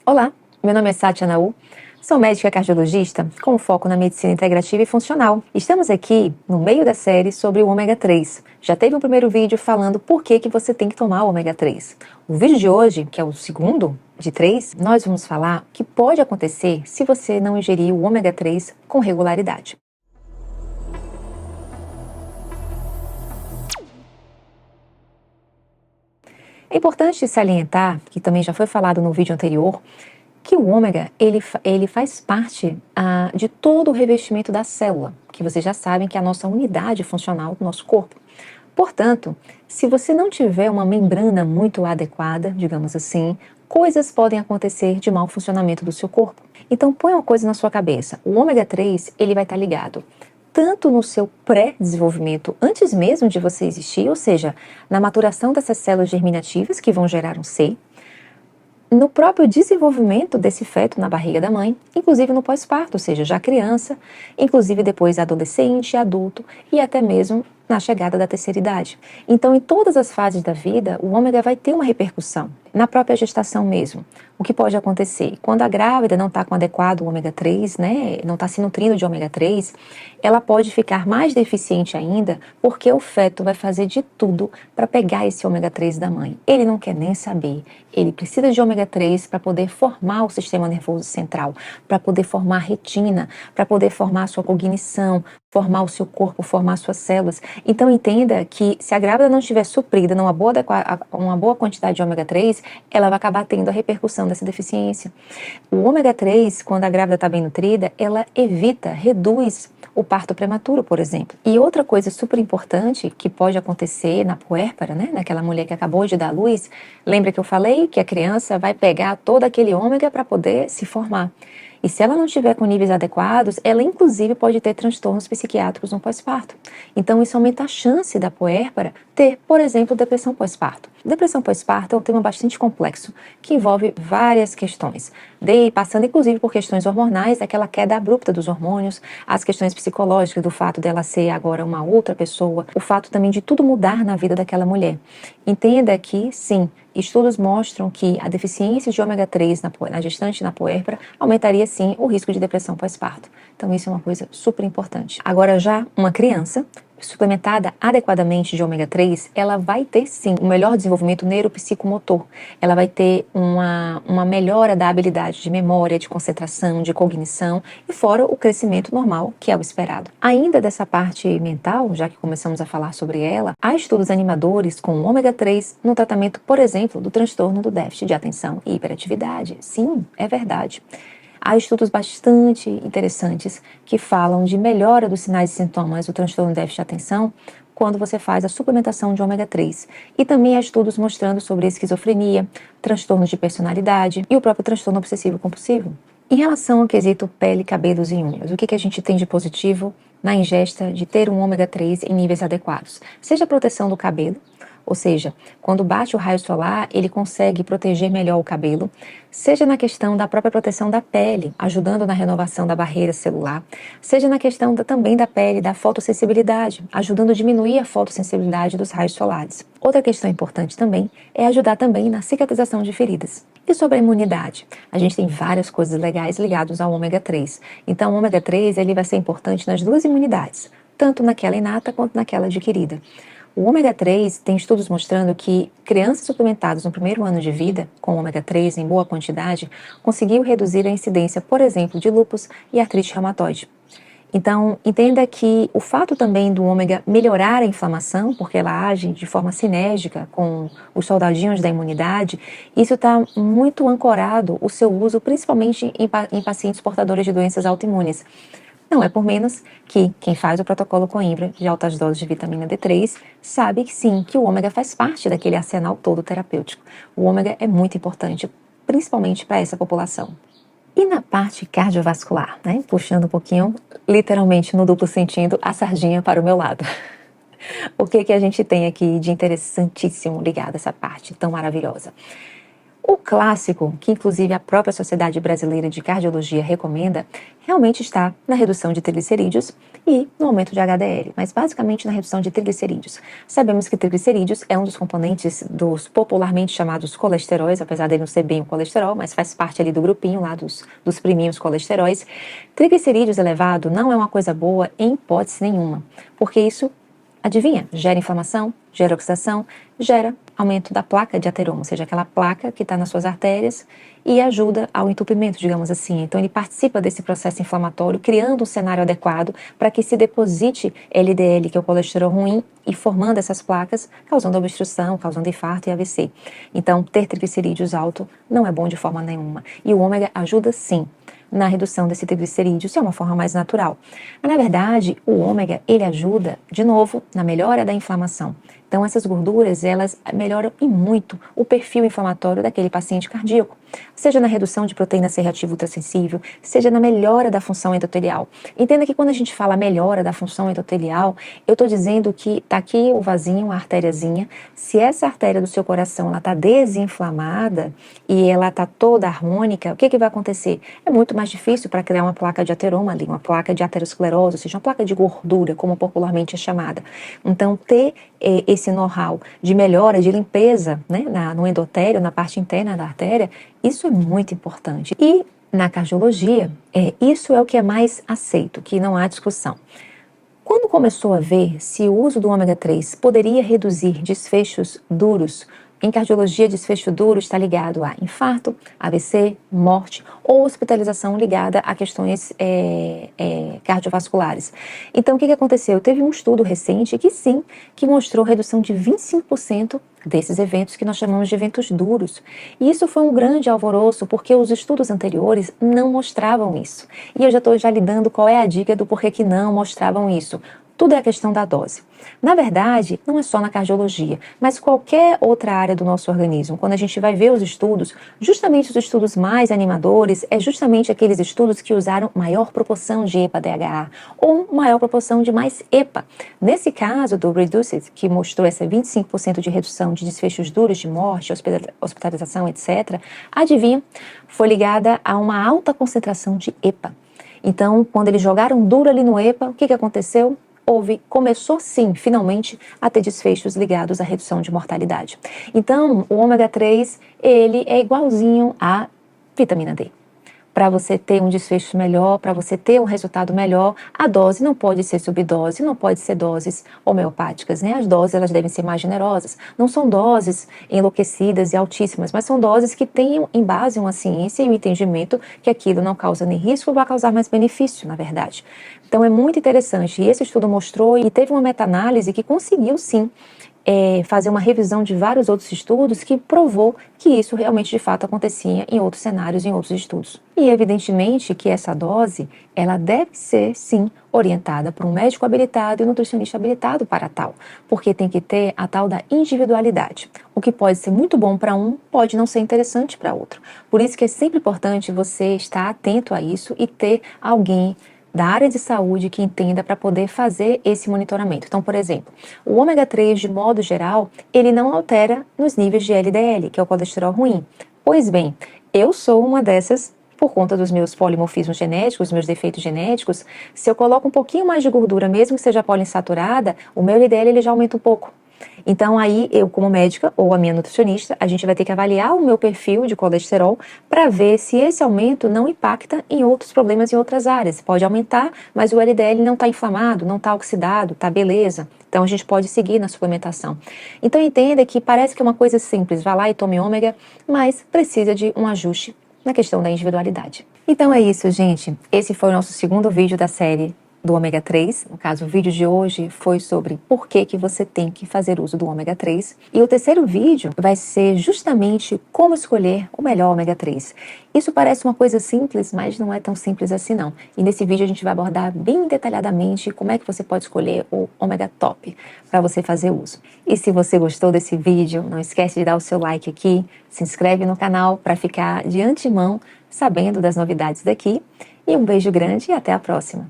Olá, meu nome é Sátia Naú, sou médica cardiologista com foco na medicina integrativa e funcional. Estamos aqui no meio da série sobre o ômega 3. Já teve um primeiro vídeo falando por que você tem que tomar o ômega 3. O vídeo de hoje, que é o segundo de 3, nós vamos falar o que pode acontecer se você não ingerir o ômega 3 com regularidade. É importante salientar, que também já foi falado no vídeo anterior, que o ômega ele faz parte de todo o revestimento da célula, que vocês já sabem que é a nossa unidade funcional do nosso corpo. Portanto, se você não tiver uma membrana muito adequada, digamos assim, coisas podem acontecer de mau funcionamento do seu corpo. Então, põe uma coisa na sua cabeça: o ômega 3 ele vai estar ligado tanto no seu pré-desenvolvimento, antes mesmo de você existir, ou seja, na maturação dessas células germinativas que vão gerar um ser, no próprio desenvolvimento desse feto na barriga da mãe, inclusive no pós-parto, ou seja, já criança, inclusive depois adolescente, adulto e até mesmo na chegada da terceira idade. Então, em todas as fases da vida, o ômega vai ter uma repercussão, na própria gestação mesmo. O que pode acontecer? Quando a grávida não está com adequado ômega 3, não está se nutrindo de ômega 3, ela pode ficar mais deficiente ainda, porque o feto vai fazer de tudo para pegar esse ômega 3 da mãe. Ele não quer nem saber. Ele precisa de ômega 3 para poder formar o sistema nervoso central, para poder formar a retina, para poder formar a sua cognição, formar o seu corpo, formar suas células. Então entenda que se a grávida não estiver suprida numa boa quantidade de ômega 3, ela vai acabar tendo a repercussão dessa deficiência. O ômega 3, quando a grávida está bem nutrida, ela reduz o parto prematuro, por exemplo. E outra coisa super importante que pode acontecer na puérpera, naquela mulher que acabou de dar à luz, lembra que eu falei que a criança vai pegar todo aquele ômega para poder se formar. E se ela não estiver com níveis adequados, ela inclusive pode ter transtornos psiquiátricos no pós-parto. Então isso aumenta a chance da puérpera ter, por exemplo, depressão pós-parto. Depressão pós-parto é um tema bastante complexo, que envolve várias questões, passando inclusive por questões hormonais, aquela queda abrupta dos hormônios, as questões psicológicas do fato dela ser agora uma outra pessoa, o fato também de tudo mudar na vida daquela mulher. Entenda que, sim, estudos mostram que a deficiência de ômega 3 na gestante e na puérpera aumentaria, sim, o risco de depressão pós-parto. Então isso é uma coisa super importante. Agora, já uma criança suplementada adequadamente de ômega 3, ela vai ter sim um melhor desenvolvimento neuropsicomotor. Ela vai ter uma melhora da habilidade de memória, de concentração, de cognição e fora o crescimento normal, que é o esperado. Ainda dessa parte mental, já que começamos a falar sobre ela, há estudos animadores com ômega 3 no tratamento, por exemplo, do transtorno do déficit de atenção e hiperatividade. Sim, é verdade. Há estudos bastante interessantes que falam de melhora dos sinais e sintomas do transtorno de déficit de atenção quando você faz a suplementação de ômega 3. E também há estudos mostrando sobre esquizofrenia, transtornos de personalidade e o próprio transtorno obsessivo-compulsivo. Em relação ao quesito pele, cabelos e unhas, o que a gente tem de positivo na ingesta de ter um ômega 3 em níveis adequados? Seja a proteção do cabelo, ou seja, quando bate o raio solar, ele consegue proteger melhor o cabelo, seja na questão da própria proteção da pele, ajudando na renovação da barreira celular, seja na questão também da pele, da fotossensibilidade, ajudando a diminuir a fotossensibilidade dos raios solares. Outra questão importante também é ajudar também na cicatrização de feridas. E sobre a imunidade? A gente tem várias coisas legais ligadas ao ômega 3. Então, o ômega 3 ele vai ser importante nas duas imunidades, tanto naquela inata quanto naquela adquirida. O ômega 3 tem estudos mostrando que crianças suplementadas no primeiro ano de vida com ômega 3 em boa quantidade conseguiu reduzir a incidência, por exemplo, de lúpus e artrite reumatoide. Então, entenda que o fato também do ômega melhorar a inflamação, porque ela age de forma sinérgica com os soldadinhos da imunidade, isso está muito ancorado o seu uso, principalmente em pacientes portadores de doenças autoimunes. Não é por menos que quem faz o protocolo Coimbra de altas doses de vitamina D3 sabe que sim, que o ômega faz parte daquele arsenal todo terapêutico. O ômega é muito importante, principalmente para essa população. E na parte cardiovascular, puxando um pouquinho, literalmente no duplo sentido, a sardinha para o meu lado. O que a gente tem aqui de interessantíssimo ligado a essa parte tão maravilhosa? O clássico, que inclusive a própria Sociedade Brasileira de Cardiologia recomenda, realmente está na redução de triglicerídeos e no aumento de HDL, mas basicamente na redução de triglicerídeos. Sabemos que triglicerídeos é um dos componentes dos popularmente chamados colesteróis, apesar de ele não ser bem o colesterol, mas faz parte ali do grupinho lá dos priminhos colesteróis. Triglicerídeos elevado não é uma coisa boa em hipótese nenhuma, porque isso, adivinha, gera inflamação, gera oxidação, gera aumento da placa de ateroma, ou seja, aquela placa que está nas suas artérias e ajuda ao entupimento, digamos assim. Então ele participa desse processo inflamatório, criando um cenário adequado para que se deposite LDL, que é o colesterol ruim, e formando essas placas, causando obstrução, causando infarto e AVC. Então ter triglicerídeos alto não é bom de forma nenhuma. E o ômega ajuda sim na redução desse triglicerídeo, isso é uma forma mais natural. Mas, na verdade, o ômega, ele ajuda, de novo, na melhora da inflamação. Então, essas gorduras, elas melhoram e muito o perfil inflamatório daquele paciente cardíaco, seja na redução de proteína C reativa ultrassensível, seja na melhora da função endotelial. Entenda que quando a gente fala melhora da função endotelial, eu estou dizendo que está aqui o vasinho, a artériazinha, se essa artéria do seu coração está desinflamada e ela está toda harmônica, o que vai acontecer? É muito mais difícil para criar uma placa de ateroma ali, uma placa de aterosclerose, ou seja, uma placa de gordura, como popularmente é chamada. Então, ter esse know-how de melhora, de limpeza, né, no endotélio, na parte interna da artéria, isso é muito importante. E na cardiologia, isso é o que é mais aceito, que não há discussão. Quando começou a ver se o uso do ômega 3 poderia reduzir desfechos duros, em cardiologia, desfecho duro está ligado a infarto, AVC, morte ou hospitalização ligada a questões cardiovasculares. Então, o que aconteceu? Teve um estudo recente que mostrou redução de 25% desses eventos que nós chamamos de eventos duros. E isso foi um grande alvoroço, porque os estudos anteriores não mostravam isso. E eu já estou lhe dando qual é a dica do porquê que não mostravam isso. Tudo é a questão da dose. Na verdade, não é só na cardiologia, mas qualquer outra área do nosso organismo. Quando a gente vai ver os estudos, justamente os estudos mais animadores, é justamente aqueles estudos que usaram maior proporção de EPA-DHA ou maior proporção de mais EPA. Nesse caso do REDUCE-IT, que mostrou essa 25% de redução de desfechos duros de morte, hospitalização, etc., adivinha, foi ligada a uma alta concentração de EPA. Então, quando eles jogaram duro ali no EPA, o que aconteceu? Começou sim, finalmente, a ter desfechos ligados à redução de mortalidade. Então, o ômega 3, ele é igualzinho à vitamina D. Para você ter um desfecho melhor, para você ter um resultado melhor, a dose não pode ser subdose, não pode ser doses homeopáticas, né? As doses, elas devem ser mais generosas. Não são doses enlouquecidas e altíssimas, mas são doses que tenham em base uma ciência e um entendimento que aquilo não causa nem risco, vai causar mais benefício, na verdade. Então é muito interessante. E esse estudo mostrou e teve uma meta-análise que conseguiu sim fazer uma revisão de vários outros estudos que provou que isso realmente de fato acontecia em outros cenários, em outros estudos. E evidentemente que essa dose, ela deve ser sim orientada por um médico habilitado e um nutricionista habilitado para tal, porque tem que ter a tal da individualidade. O que pode ser muito bom para um, pode não ser interessante para outro. Por isso que é sempre importante você estar atento a isso e ter alguém da área de saúde que entenda para poder fazer esse monitoramento. Então, por exemplo, o ômega 3, de modo geral, ele não altera nos níveis de LDL, que é o colesterol ruim. Pois bem, eu sou uma dessas por conta dos meus polimorfismos genéticos, meus defeitos genéticos. Se eu coloco um pouquinho mais de gordura, mesmo que seja poliinsaturada, o meu LDL ele já aumenta um pouco. Então aí eu, como médica ou a minha nutricionista, a gente vai ter que avaliar o meu perfil de colesterol para ver se esse aumento não impacta em outros problemas em outras áreas. Pode aumentar, mas o LDL não está inflamado, não está oxidado, está beleza. Então a gente pode seguir na suplementação. Então entenda que parece que é uma coisa simples, vá lá e tome ômega, mas precisa de um ajuste na questão da individualidade. Então é isso, gente. Esse foi o nosso segundo vídeo da série do ômega 3, no caso o vídeo de hoje foi sobre por que você tem que fazer uso do ômega 3, e o terceiro vídeo vai ser justamente como escolher o melhor ômega 3. Isso parece uma coisa simples, mas não é tão simples assim não, e nesse vídeo a gente vai abordar bem detalhadamente como é que você pode escolher o ômega top para você fazer uso. E se você gostou desse vídeo, não esquece de dar o seu like aqui, se inscreve no canal para ficar de antemão sabendo das novidades daqui, e um beijo grande e até a próxima!